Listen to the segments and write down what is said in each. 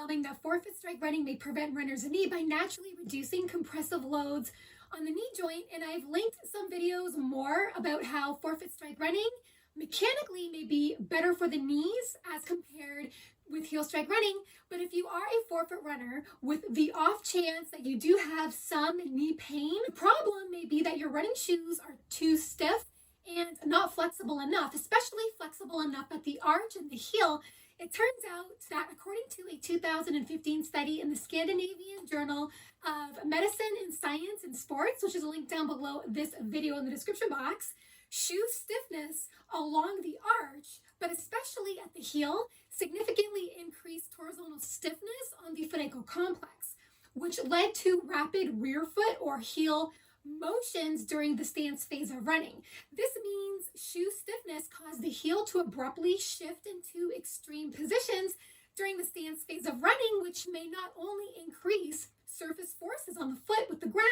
detailing that forefoot strike running may prevent runners' knee by naturally reducing compressive loads on the knee joint. And I've linked some videos more about how forefoot strike running mechanically may be better for the knees as compared with heel strike running. But if you are a forefoot runner with the off chance that you do have some knee pain, the problem may be that your running shoes are too stiff and not flexible enough, especially flexible enough at the arch and the heel. It turns out that according to a 2015 study in the Scandinavian Journal of Medicine and Science and Sports, which is linked down below this video in the description box, shoe stiffness along the arch, but especially at the heel, significantly increased torsonal stiffness on the foot ankle complex, which led to rapid rear foot or heel motions during the stance phase of running. This means shoe stiffness caused the heel to abruptly shift into extreme positions during the stance phase of running, which may not only increase surface forces on the foot with the ground,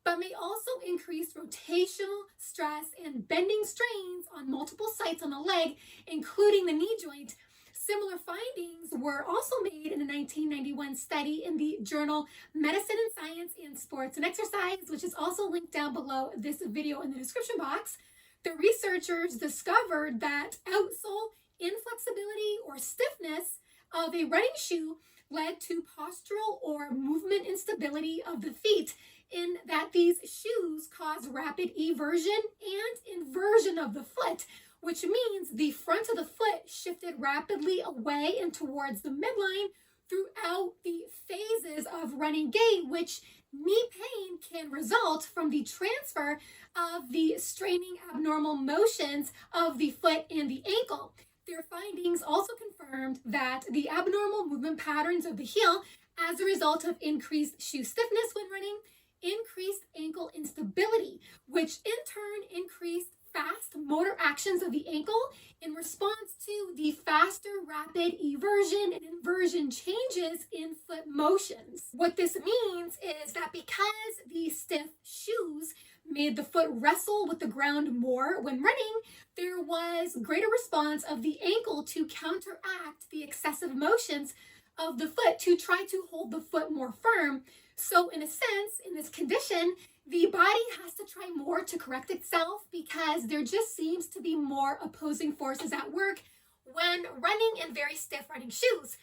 but may also increase rotational stress and bending strains on multiple sites on the leg, including the knee joint. Similar findings were also made in a 1991 study in the journal Medicine and Science and Sports and Exercise, which is also linked down below this video in the description box. The researchers discovered that outsole inflexibility or stiffness of a running shoe led to postural or movement instability of the feet, in that these shoes cause rapid eversion and inversion of the foot, which means the front of the foot shifted rapidly away and towards the midline throughout the phases of running gait, which knee pain can result from the transfer of the straining abnormal motions of the foot and the ankle. Their findings also confirmed that the abnormal movement patterns of the heel, as a result of increased shoe stiffness when running, increased ankle instability, which in turn increased fast motor actions of the ankle in response to the faster rapid eversion and inversion changes in foot motions. What this means is that because the stiff shoes made the foot wrestle with the ground more when running, there was greater response of the ankle to counteract the excessive motions of the foot to try to hold the foot more firm. So in a sense, in this condition, the body has to try more to correct itself because there just seems to be more opposing forces at work when running in very stiff running shoes.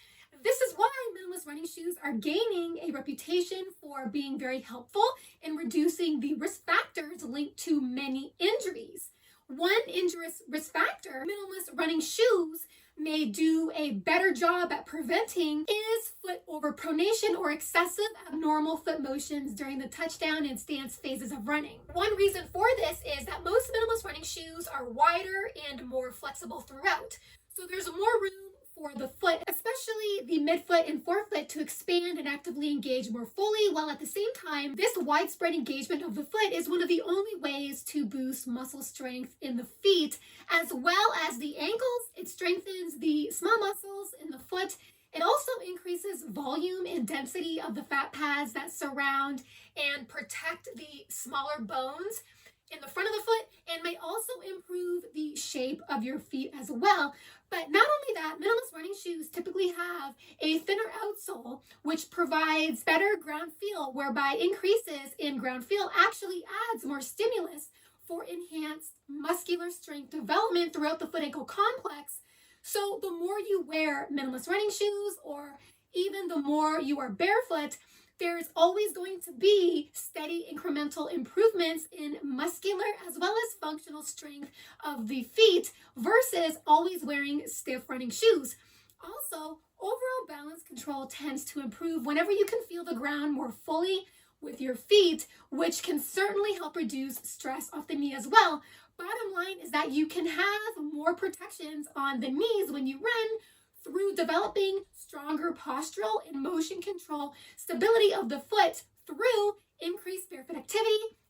This is why minimalist running shoes are gaining a reputation for being very helpful in reducing the risk factors linked to many injuries. One injurious risk factor minimalist running shoes may do a better job at preventing is foot overpronation or excessive abnormal foot motions during the touchdown and stance phases of running. One reason for this is that most minimalist running shoes are wider and more flexible throughout. So there's more room for the foot, especially the midfoot and forefoot, to expand and actively engage more fully, while at the same time, this widespread engagement of the foot is one of the only ways to boost muscle strength in the feet, as well as the ankles. It strengthens the small muscles in the foot. It also increases volume and density of the fat pads that surround and protect the smaller bones in the front of the foot, and may also improve the shape of your feet as well. But not only that, minimalist running shoes typically have a thinner outsole, which provides better ground feel, whereby increases in ground feel actually adds more stimulus for enhanced muscular strength development throughout the foot ankle complex. So the more you wear minimalist running shoes, or even the more you are barefoot, there's always going to be steady incremental improvements in muscular as well as functional strength of the feet versus always wearing stiff running shoes. Also, overall balance control tends to improve whenever you can feel the ground more fully with your feet, which can certainly help reduce stress off the knee as well. Bottom line is that you can have more protections on the knees when you run through developing stronger postural and motion control stability of the foot through increased barefoot activity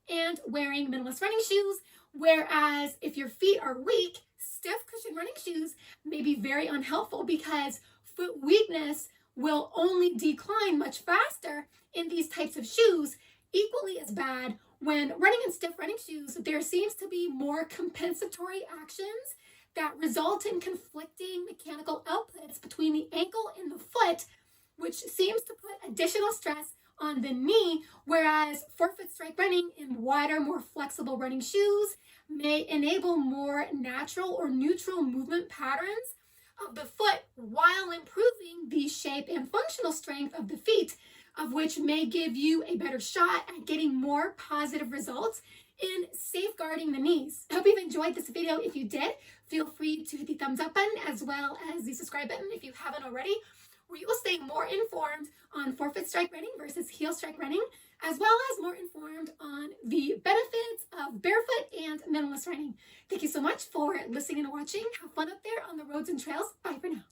and wearing minimalist running shoes. Whereas if your feet are weak, stiff cushion running shoes may be very unhelpful because foot weakness will only decline much faster in these types of shoes. Equally as bad, when running in stiff running shoes, there seems to be more compensatory actions that result in conflicting mechanical outputs between the ankle and the foot, which seems to put additional stress on the knee, whereas forefoot strike running in wider, more flexible running shoes may enable more natural or neutral movement patterns of the foot while improving the shape and functional strength of the feet, of which may give you a better shot at getting more positive results in safeguarding the knees. I hope you've enjoyed this video. If you did, feel free to hit the thumbs up button as well as the subscribe button if you haven't already, where you will stay more informed on forefoot strike running versus heel strike running, as well as more informed on the benefits of barefoot and minimalist running. Thank you so much for listening and watching. Have fun up there on the roads and trails. Bye for now.